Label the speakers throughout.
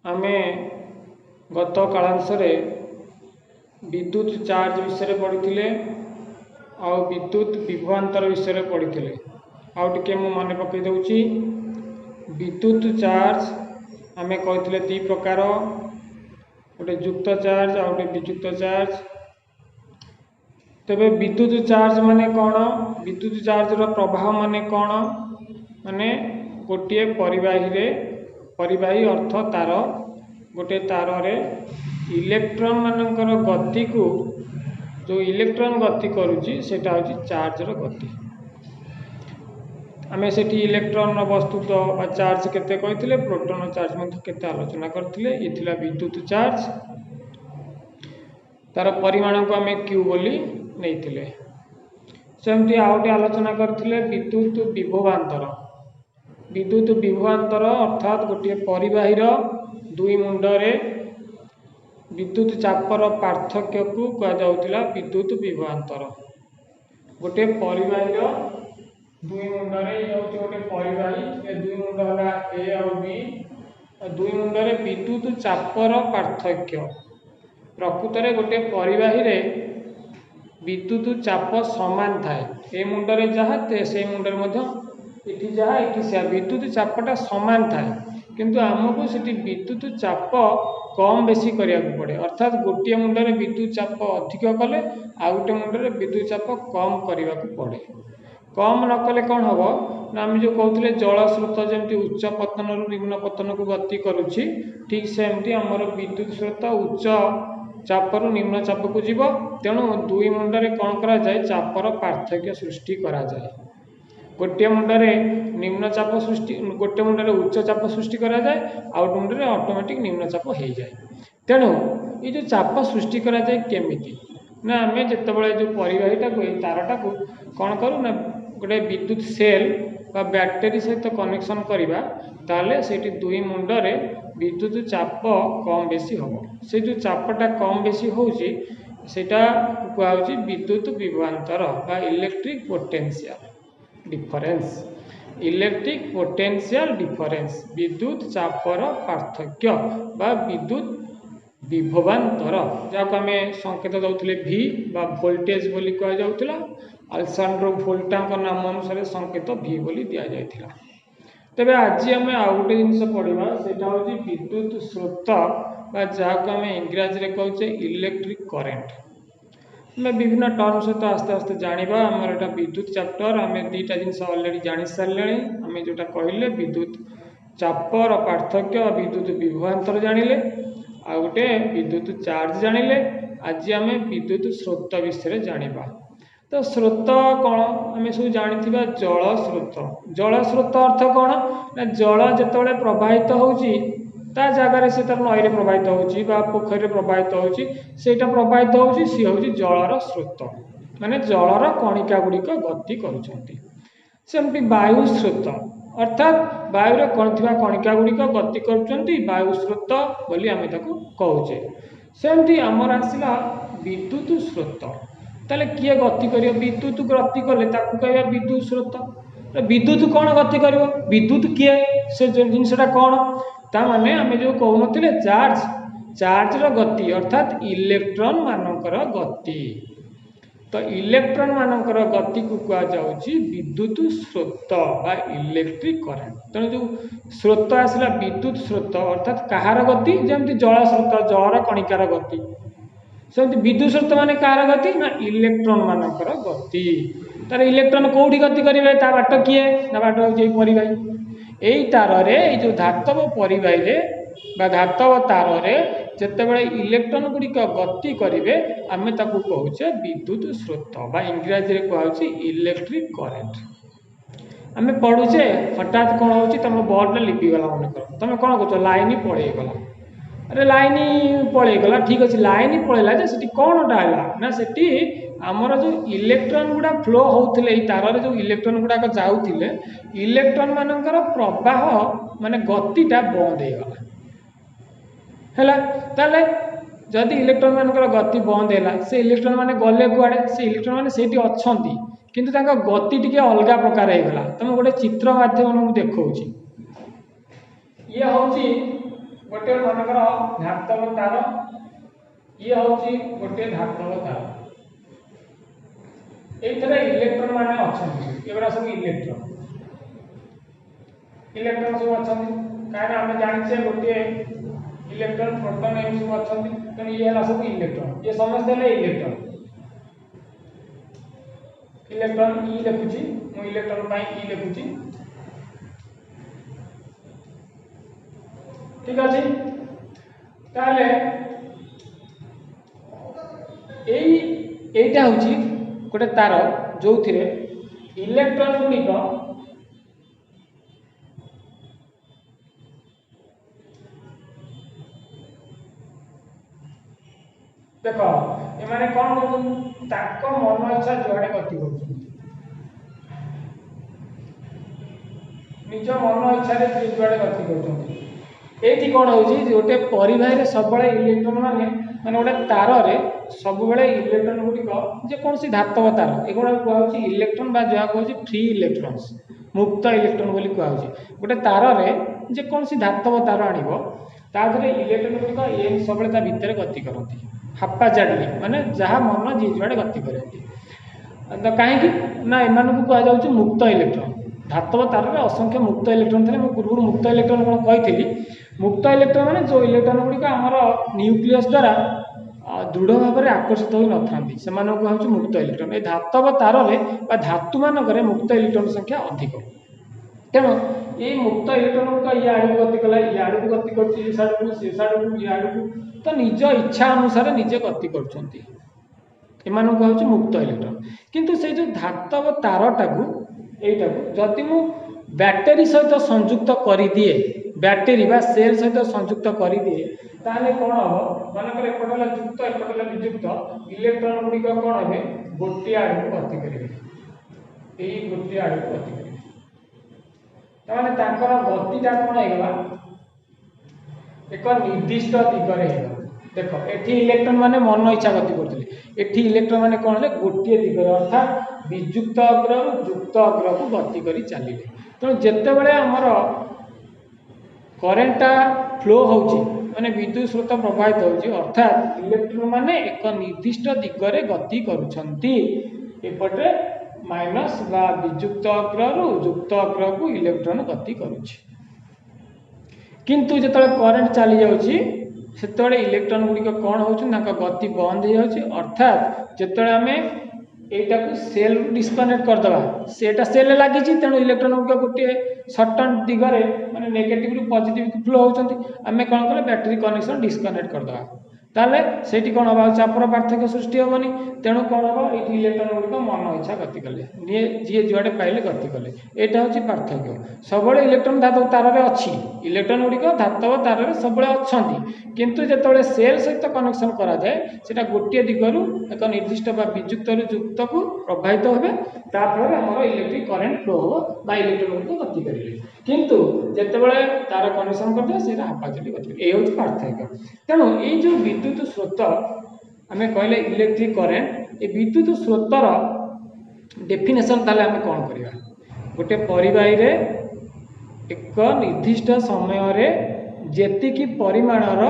Speaker 1: आमे गत कालांशरे विद्युत चार्ज विषय पढ़ी आ विद्युत विभवांतर विषय पढ़ी आउे मु मन पकई दूची विद्युत चार्ज आमे कहते दी प्रकार गोटे युक्त चार्ज आ गए विजुक्त चार्ज। तेबे विद्युत चार्ज माने कौन विद्युत चार्ज रो प्रभाव माने कौन माने गोटे परिवाही अर्थ तार गोटे तार रे इलेक्ट्रॉन मानकर गति को जो इलेक्ट्रॉन गति करुची सेटा होची चार्ज रो गति। आमे सेठी इलेक्ट्रॉन रो वस्तुत्व चार्ज केते कहिथिले प्रोटॉन चार्ज मध्ये केते आलोचना करथिले इथिला विद्युत चार्ज तार परिमाण को आमे q बोली नैथिले। सेमती आउटे आलोचना करथिले विद्युत विभवांतर अर्थात गोटे परिवाही दुई मुंडरे विद्युत चापर पार्थक्य को कहा जाउतिला विद्युत विभवांतर। गोटे परिवाही दुई मुंडरे गोटे परिवाही ए दुई मुंड होला ए और बी दुई मुंडरे विद्युत चापर पार्थक्य। प्रकृत रे गोटे परिवाही रे विद्युत चाप समान थाए ए मुंडरे जहा से मुंडरे मध्य इठी जहा इठी से विद्युत चापटा समान थाए किंतु आमको सेठी विद्युत चाप कम बेसी करिया पड़े अर्थात गोटे मुंडरे विद्युत चाप अधिक कले आ गोटे मुंडरे विद्युत चाप कम करने को पड़े। कम न कले कौन हम ना आम जो कहते जल स्रोत जमी उच्च पतन रु निम्न पतन को गति करुच्ची ठीक सेमती आमर विद्युत स्रोत उच्च चापर निम्न चाप को जीव तेणु दुई मुंडरे कौन करा जाए चापर पार्थक्य सृष्टि करा जाए। गोटे मुंडरे निम्न चाप सृष्टि गोटे मुंडरे उच्च चाप सृष्टि करा जाए आउ गोटे मुंडरे ऑटोमेटिक निम्न चाप हो जाए। तेणु ये जो चाप सृष्टि करा जाए केमिति ना आमे जेतेबेले जो परिवाहीटा को तारटा को कौन करू ना गोटे विद्युत सेल बा बैटरी सहित कनेक्शन करिबा ताले सेठी दुई मुंडरे विद्युत चाप कम बेसी हम से जो चापटा कम बेसी होउची सेटा कुआउची विद्युत विभवांतर बा electric potential difference. Electric potential difference विद्युत चापर पार्थक्य बा विद्युत विभवांतर जहाँ आम संकेत दौले V बा वोल्टेज बोली कह जाउतिला अलेक्सांड्रो वोल्टा नाम अनुसार संकेत V बोली दिया जायतिला। तेबे आज आम आउ गोटे जिनस पढ़ा सेटा होची विद्युत स्रोत बा जहाँ आम इंग्राजी रे कहचे इलेक्ट्रिक करेंट। आम विभिन्न टर्म सहित आस्ते आस्ते जानिबा आमर एटा विद्युत चैप्टर आम दीटा जिनस ऑलरेडी जानि सारे आम जोटा कहले विद्युत चापर पार्थक्य विद्युत विभवांतर जानिले आ गोटे विद्युत चार्ज जानिले। आज आम विद्युत स्रोत विषय जानिबा। तो स्रोत कौन आम सब जानिथिबा जल स्रोत अर्थ कौन ना जल जेतेबेले प्रवाहित होउची ता जगार से तार नई प्रवाहित होउची बा पोखरी प्रवाहित होउची सेटा प्रवाहित होउची सी होउची जलर स्रोत माने जलर कणिका गुड़िक गति करुछंती। सेमती वायु स्रोत अर्थात वायु रे थिबा कणिका गुड़िक गति करुछंती वायु स्रोत बोली आमे ताको कहूचे। सेमती आमर आसिला विद्युत स्रोत ताले किए गति करियो विद्युत गति कले ताकू कहबा विद्युत स्रोत। विद्युत कौन गति करियो विद्युत किए से जिनसटा कौन ता माने आमे जो कहउनथिले चार्ज रो गति अर्थात इलेक्ट्रॉन मानकर गति। तो इलेक्ट्रॉन मानकर गति को कहा जाउची विद्युत स्रोत बा इलेक्ट्रिक करंट। तेणु जो स्रोत आसला विद्युत स्रोत अर्थात कहार गति जमती जल स्रोत जलर कणिकार गति सेमती विद्युत स्रोत माने कहार गति ना इलेक्ट्रॉन मानकर गति। तार इलेक्ट्रॉन कोठी गति करिवे ता बाट किए ना बाट होई परिवाही एई तार रे जो धातव परिवाही रे बा धातव तार रे जेतेबेले इलेक्ट्रॉन गुड़िक गति करिवे आमे ताकू कहूचे विद्युत स्रोत बा इंग्राजी रे कहउची इलेक्ट्रिक करेंट। आमे पढुचे हठात कोन होउची तम बोर्ड ले लिपि गला मन कर तमे कोन कहउछ लाइन पळेई गला अरे लाइन पळेई गला ठीक अछि लाइन पळेला जे सेठी कोनटा हला ना सेठी आमर जो इलेक्ट्रॉन गुडा फ्लो होउथिले तार रे जो इलेक्ट्रॉन गुडा को जाउथिले इलेक्ट्रॉन मानकर प्रवाह माने गतिटा बंद हो गला हैला ताले जदि इलेक्ट्रॉन मानकर गति बंद हैला से इलेक्ट्रॉन माने गले कुआडे से इलेक्ट्रॉन माने सेठी अछंती किंतु ताका गति टिके अलगा प्रकार हे गला। तमे गोटे चित्र माध्यम मु देखौची ये होची गोटे मनकर धातव तार ये हूँ गोटे धातव तार ये इलेक्ट्रॉन माने अच्छा एगुड़ा सब इलेक्ट्रॉन सब अच्छा कहीं आम जाने गोटे इलेक्ट्रॉन प्रोटॉन ये सब अच्छा तेणु ये सब इलेक्ट्रॉन ये समस्त इलेक्ट्रॉन इलेक्ट्रॉन ई लिखुची मु इलेक्ट्रॉन पाई ई लिखुची ठीक अछि ताले एटा होची गोटे तार जो थिरे इलेक्ट्रॉन गुडी को देखो ये माने कौन करछन ताको मन इच्छा जुआडे गति करछन निज मन इच्छा रे जुआडे गति करछन एठी कोन होची गोटे परिवार रे सब बळे इलेक्ट्रॉन माने माने गोटे तार रे सब बळे इलेक्ट्रॉन गुडी को जे कोनसी धातव तार एगुडा को होची इलेक्ट्रॉन बा जहा को होची फ्री इलेक्ट्रॉन्स मुक्त इलेक्ट्रॉन बोली को होची गोटे तार रे जे कोनसी धातव तार आनिबो ता धरे इलेक्ट्रॉन गुडी को ए सब बळे ता भीतर गति करंती हापाजाडली माने जहा मन जी जुआडे गति करंती तो कहीं ना एमान को कह जाउची मुक्त इलेक्ट्रॉन धातव तार रे असंख्य मुक्त इलेक्ट्रॉन थे पूर्व मुक्त इलेक्ट्रॉन कौन कही मुक्त इलेक्ट्रॉन माने जो इलेक्ट्रॉन गुड़िक आमर न्यूक्लियस द्वारा दृढ़ भाव में आकर्षित हो नथांती से हूँ मुक्त इलेक्ट्रॉन ये धातव तार में धातु मानक मुक्त इलेक्ट्रॉन संख्या अधिक तेणु ये मुक्त इलेक्ट्रॉन गुड़िक ये आड़ को गति कला ये आड़ को गति कर तो निज इच्छा अनुसार निजे गति कर मुक्त इलेक्ट्रॉन किंतु से जो धातव तारटा को यहीटा जदि मु बैटेरी सहित संयुक्त कर दिए बैटेरी बा सेल सहित संयुक्त कर दिए ताले कौन हम मानकर एपटे युक्त एपटे वियुक्त इलेक्ट्रॉन गुड़िक कौन हे गोटे आड़ को गति करेंगे यही गोटे आड़ को गति करेंगे ताने तांकर गतिटा कौन होगा एक निर्दिष्ट दिगरे देख एठी इलेक्ट्रॉन माने मन इच्छा गति करते एठी इलेक्ट्रॉन माने कौन है गोटे दिगरे अर्थात वियुक्त अग्र युक्त अग्र को गति करी चलिए तेणु जिते बड़े आमर करेन्टा फ्लो होची माने विद्युत स्रोत प्रवाहित होची अर्थात इलेक्ट्रॉन माने एक निर्दिष्ट दिगरे गति करुछंती एपटे माइनस बा वियुक्त अग्र युक्त अग्र को इलेक्ट्रॉन गति करुछि किंतु जतले करंट चली जाउची सेतबे इलेक्ट्रॉन गुडी कौन होची नाका गति बंद हो जाउची अर्थात जेतले हमें एटा को सेल डिस्कनेक्ट कर दबा सेटा सेल लागि छि तेणु इलेक्ट्रॉन गुडी गोटे सर्टन दिगरे माने नेगेटिव रु पॉजिटिव को फ्लो होचंती हमें कौन कले बैटरी कनेक्शन डिस्कनेक्ट कर दबा ताले सेठी कौन हबा चापर पार्थक्य सृष्टि होबनी तेणु कौन हबा एठी इलेक्ट्रॉन गुडी मन इच्छा गति कले जी जुआडे पाइले गति कले एटा होची पार्थक्य सबले इलेक्ट्रॉन धातव तार रे अछि इलेक्ट्रॉन गुडी धातव तार रे सबले अछंती किंतु जेतबे सेल सहित कनेक्शन करा जाए सेटा गोटे दिगरु एक निर्दिष्ट बा वियुक्त रु युक्त को प्रवाहित होबे ता फल हमर इलेक्ट्रिक करंट फ्लो हो बा इलेक्ट्रॉन को गति करिले किंतु जेतबे तार कनेक्शन करते सेटा हापाजली गति ए होची पार्थक्य तेणु ए जो विद्युत स्रोत आमे कहले इलेक्ट्रिक करंट ए विद्युत स्रोतर डेफिनेशन ताले आमे कोन करिया गोटे परिवाही रे एक निर्दिष्ट समय रे जेतिकी परिमाणर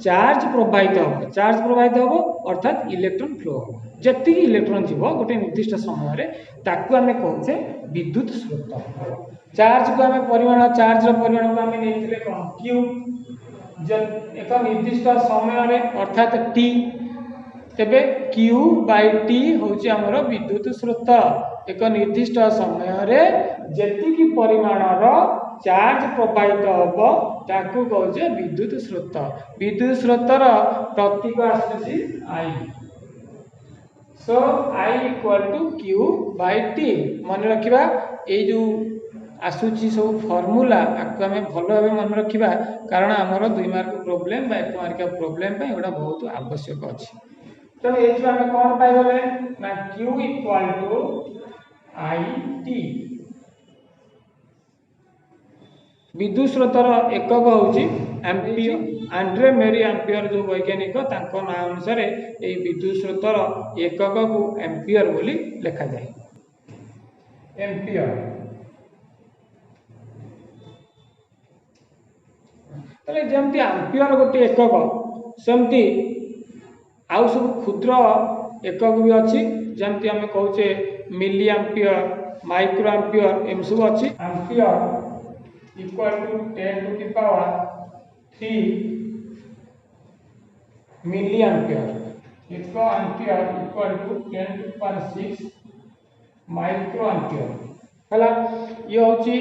Speaker 1: चार्ज प्रवाहित हो अर्थात इलेक्ट्रॉन फ्लो हो जेति इलेक्ट्रॉन जीव गोटे निर्दिष्ट समय रे ताकू आमे कहूचे विद्युत स्रोत चार्ज को आमे परिमाण चार्ज रो परिमाण को आमे नेथिले कोन क्यू एक निर्दिष्ट समय रे अर्थात टी तेबे क्यू बाय टी होची हमर विद्युत स्रोत एक निर्दिष्ट समय रे जेतिकी परिमाणर चार्ज प्रवाहित होबो ताकू कहूचे विद्युत स्रोतर प्रतीक आସୁଛି I so I equal to Q by T मन रखिबा ए जो आସୁଛି सब फॉर्मूला आकु आमे भलो भाबे मन रखिबा कारण हमर 2 मार्क प्रॉब्लम बा 1 मार्क प्रॉब्लम पे एटा बहुत आवश्यक अछि तो एथि आमे कोन पाइबले ना Q equal to I T विद्युत स्रोतर एकक होची एम्पियर आंड्रे मेरी एम्पियर जो वैज्ञानिक तांको नाम अनुसार ए विद्युत स्रोतर एकक को एम्पियर बोली लिखा जाए एम्पियर ताले जमती आंपियर गोटे एकक सेमती आउ सब क्षुद्र एकक भी अच्छी जमती आम कहे मिली आंपियर माइक्रो आंपियर एम सब अच्छी ampere equal to 10 to the power 3 milli ampere एक ampere equal to 10 to the power 6 micro ampere हला ये होची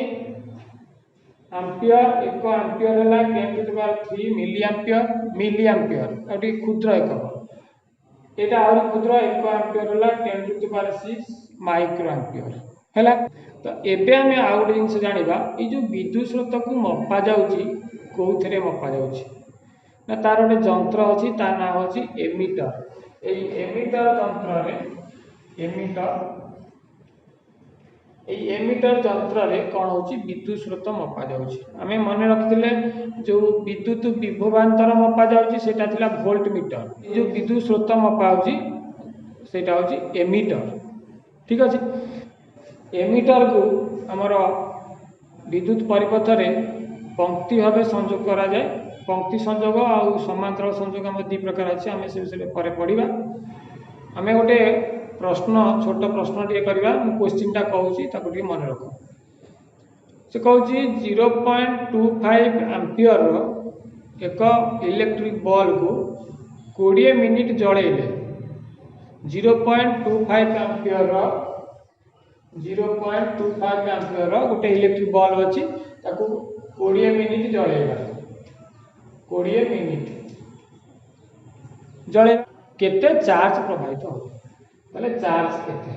Speaker 1: आंपियर एक आंपियर है 10 to the power 3 milli ampere अटी क्षुद्र एकक एटा और क्षुद्र एक आंपियर है 10 to the power 6 micro ampere हैला। तो एबे आमे आ गोटे जिनस जानिबा ए जो विद्युत स्रोत को मपा जाउची कोउथरे मपा जाउची ना तार गोटे जंत्र अछि तार नाम होची एमीटर ए एमीटर जंत्र रे एमीटर जंत्र रे कोन होची विद्युत स्रोत मपा जाउची आमे मने रखिथिले जो विद्युत विभवांतर मपा जाउची सेटा थिला वोल्ट मीटर ए जो विद्युत स्रोत मपा होची सेटा होची एमीटर ठीक अछि। एमीटर को आमर विद्युत परिपथ रे पंक्ति भाव संयोग करा जाए पंक्ति संयोग और समांतर संयोग आम दी प्रकार अच्छे आम से विषय पर पढ़ा आम गोटे प्रश्न छोट प्रश्न टे करवा क्वेश्चन टा कहूँ मन रख से कहूँ 0.25 एम्पियर एक इलेक्ट्रिक बल्ब को 20 मिनिट जड़ेले 0.25 एम्पियर 0.25 एम्पियर गोटे इलेक्ट्रिक बल्ब अच्छी 20 मिनिट जड़ेगा 20 मिनिट जड़े केते चार्ज प्रभावित हो ताले चार्ज केते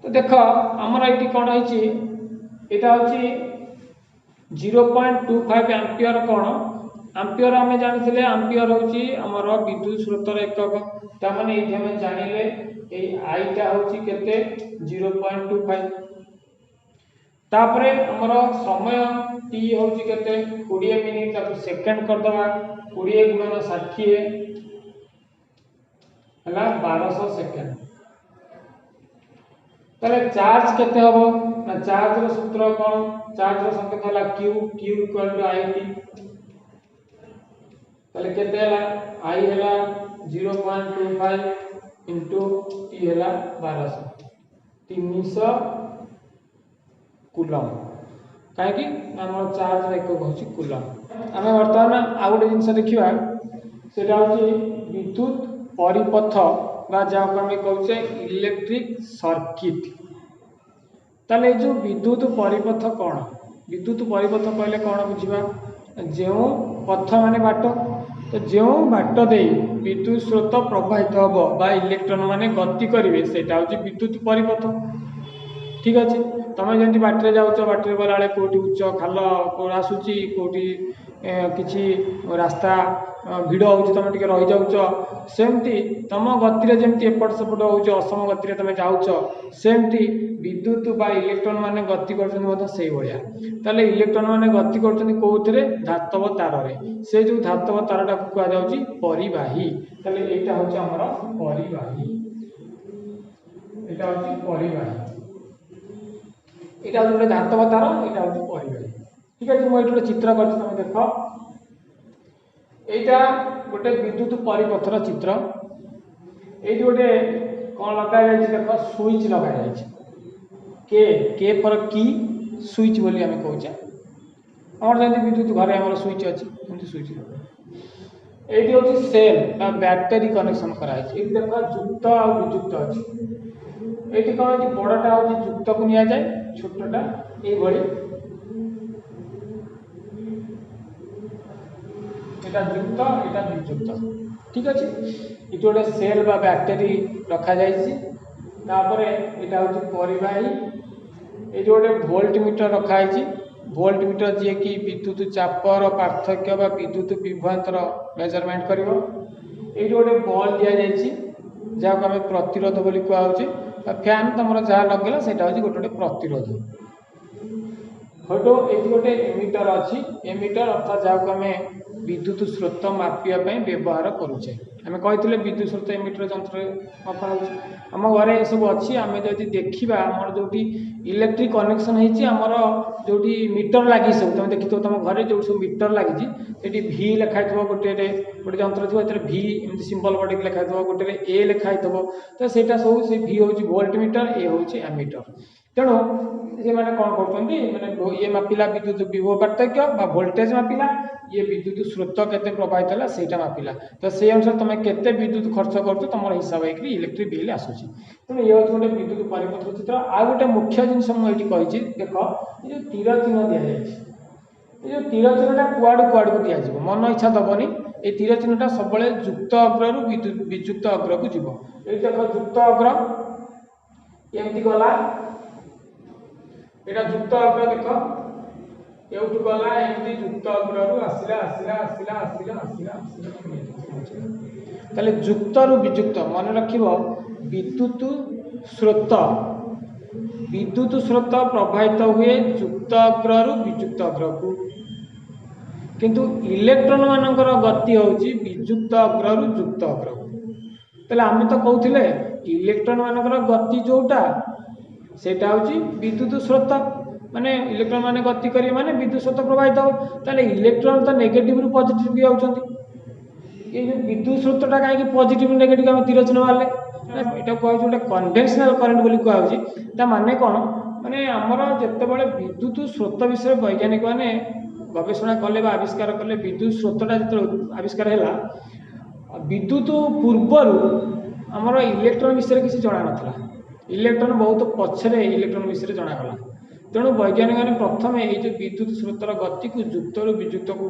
Speaker 1: तो देख आमर ये कौन है यहाँ हूँ 0.25 एम्पियर कौन एम्पियर आम जानी एम्पियर हूँ आमर विद्युत स्रोतर एकक ताने ये आम जानिले आईटा हूँ केते 0.25 तापरे आमर समय टी हूँ केते 20 मिनिट ताको सेकेंड करदवा 20 गुणन 60 हला 1200 सेकेंड ताले चार्ज केते हबो ना चार्ज रो सूत्र कोन चार्ज रो संकेत हला q इक्वल टू it ताले केते हला i हला 0.25 इनटू t हला 1200 300 कूलम काहे आम चार्ज एक होची कूलम आम वर्तमान आ गोटे जिनस देखा सेटा होची विद्युत परिपथ बा जहाँ आम कहचे इलेक्ट्रिक सर्किट ताले जो विद्युत परिपथ कौन विद्युत परिपथ कहले कौन बुझा जो पथ माने बाट तो जो बाट दे विद्युत स्रोत प्रवाहित हम बा इलेक्ट्रॉन माने गति करेंगे सेटा हूँ विद्युत परिपथ ठीक अच्छे तुम जमी बाटर जाऊच बाटर गला कौटी उच्च खाल आसूची कौटी किसी रास्ता भिड़ हो तुम टे रही जाऊच सेमती तुम गति जमी एपट सेपट हो असम गति तुम जाऊच सेमती विद्युत बा इलेक्ट्रॉन माने गति कर इलेक्ट्रॉन माने गति कर धातव तार से जो धातव तारटा कहुच्छी परिवाही यहाँ हूँ आमर परिवाही यहाँ हूँ परिवाही यहाँ हूँ गोटे धातव तार यहाँ हूँ परिवाही ठीक है मुझे गोटे चित्र कर तुम देख यहाँ गोटे विद्युत परिपथर चित्र ये गोटे कौन लगा देख स्विच लगा के फर की स्विच बोली आम कहे आम जमी विद्युत घर आम स्विच अच्छी स्विच ये हूँ सेल बैटेरी कनेक्शन कराई देख युक्त आ वियुक्त अच्छी ये कौन है बड़टा हूँ युक्त को नि जाए छोटा ये युक्त यहाँ वियुक्त ठीक अच्छे ये गोटे सेल बा बैटेरी रखा जापर यहाँ हूँ परिवाही ये गोटे वोल्ट मीटर रखाई वोल्ट मीटर जी कि विद्युत चापर पार्थक्य बा विद्युत विभवांतर मेजरमेंट कर ये गोटे बल दि जाइए जहाँ आम प्रतिरोध बोली कहुचे फैन तुम जहाँ लगेगा से हूँ गोटे प्रतिरोध हटो ये गोटे एमीटर अच्छी एमीटर अर्थात जहाँ आम विद्युत स्रोत मापिया व्यवहार करुचे आम कही विद्युत स्रोत एमिटर जंत्र मपा आम घरे सब अच्छी आम जब देखा आम जो इलेक्ट्रिक कनेक्शन होमर जो मीटर लगी सब तुम देखी तुम घरे जो सब मीटर लगी भि लिखाई गोटे गोटे जंत्र थी भि एम सिंबल बड़े लिखाई गोटे ए लिखाई तो सहीटा सब से भि हूँ वोल्ट मीटर ए हूँ एमीटर तेणु से मैंने कौन कर ये मापिला विद्युत विभव पार्थक्य वोल्टेज मापिला ये विद्युत स्रोत केते प्रभावित है सहीटा मापिला तो से अनुसार तुम केते विद्युत खर्च कर तुम हिसाब हो इलेक्ट्रिक बिल आसूसी तेणु ये हूँ गोटे विद्युत परिपथ चित्र आ गोटे मुख्य जिनस मुझे कही देख ये तीर चिन्ह दि जाए तीर चिन्हटा कुआड़ू कुआड़ को दिज्व मन इच्छा दबनी ये तीर चिन्हटा सब युक्त अग्र विजुक्त अग्र को जीव ये देख युक्त अग्र एमती गला यहाँ युक्त अग्र देख एवठू गला एमती युक्त अग्र आसला आसला आसला आसला आसला आसला युक्त रु विजुक्त मन रख विद्युत स्रोत प्रभावित हुए युक्त अग्र रु विजुक्त अग्र को किंतु इलेक्ट्रॉन मानकर गति होची विजुक्त अग्र रु युक्त अग्र को तले आम तो कहते इलेक्ट्रॉन मानकर गति जोटा सेटा हूँ विद्युत स्रोत माने इलेक्ट्रॉन माने गति करेंगे माने विद्युत स्रोत प्रभावित हो ताले इलेक्ट्रॉन तो नेगेटिव रु पॉजिटिव भी आउछंती ये जो विद्युत स्रोतटा कहीं पॉजिटिव नेगेटिव आम तीर चिन्ह मारे यहाँ कहूँ गोटे कन्वेन्शनल करेन्ट बोली कहूँ माने कौन माने आमर जितेबाला विद्युत स्रोत विषय वैज्ञानिक मैंने गवेषणा कले आविष्कार कले विद्युत स्रोतटा जो आविष्कार है विद्युत पूर्वर आमर इलेक्ट्रॉन विषय किसी जना नाला इलेक्ट्रॉन बहुत पछरे इलेक्ट्रॉन विषय जनागला तेणु वैज्ञानिक मैंने प्रथम ये विद्युत स्रोतर गति को युक्त रु विजुक्त को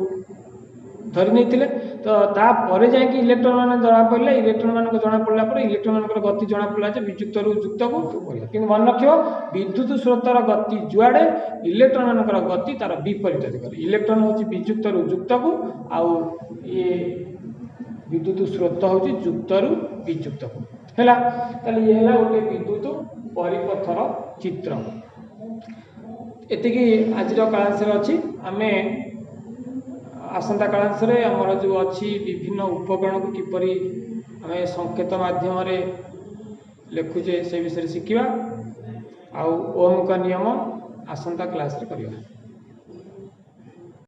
Speaker 1: धरी नहीं तो तापर जाकि इलेक्ट्रॉन मान जना पड़े इलेक्ट्रॉन मान जना पड़ा इलेक्ट्रॉन मान गति जना पड़ा विजुक्त रु युक्त को कि मन रख विद्युत स्रोतर गति जुआड़े इलेक्ट्रॉन मान गति तार विपरीत दिगरे इलेक्ट्रॉन हूँ विजुक्त रु युक्त को आउ ये विद्युत स्रोत हूँ युक्त रु विजुक्त को है ये गोटे विद्युत परिपथर चित्र एतिकी आज क्लास अच्छी आम आसंता क्लास आमर जो अच्छी विभिन्न उपकरण को किपरि आम संकेत माध्यम लिखुचे से विषय शिखा आउ ओम का नियम आसंता क्लास करवा।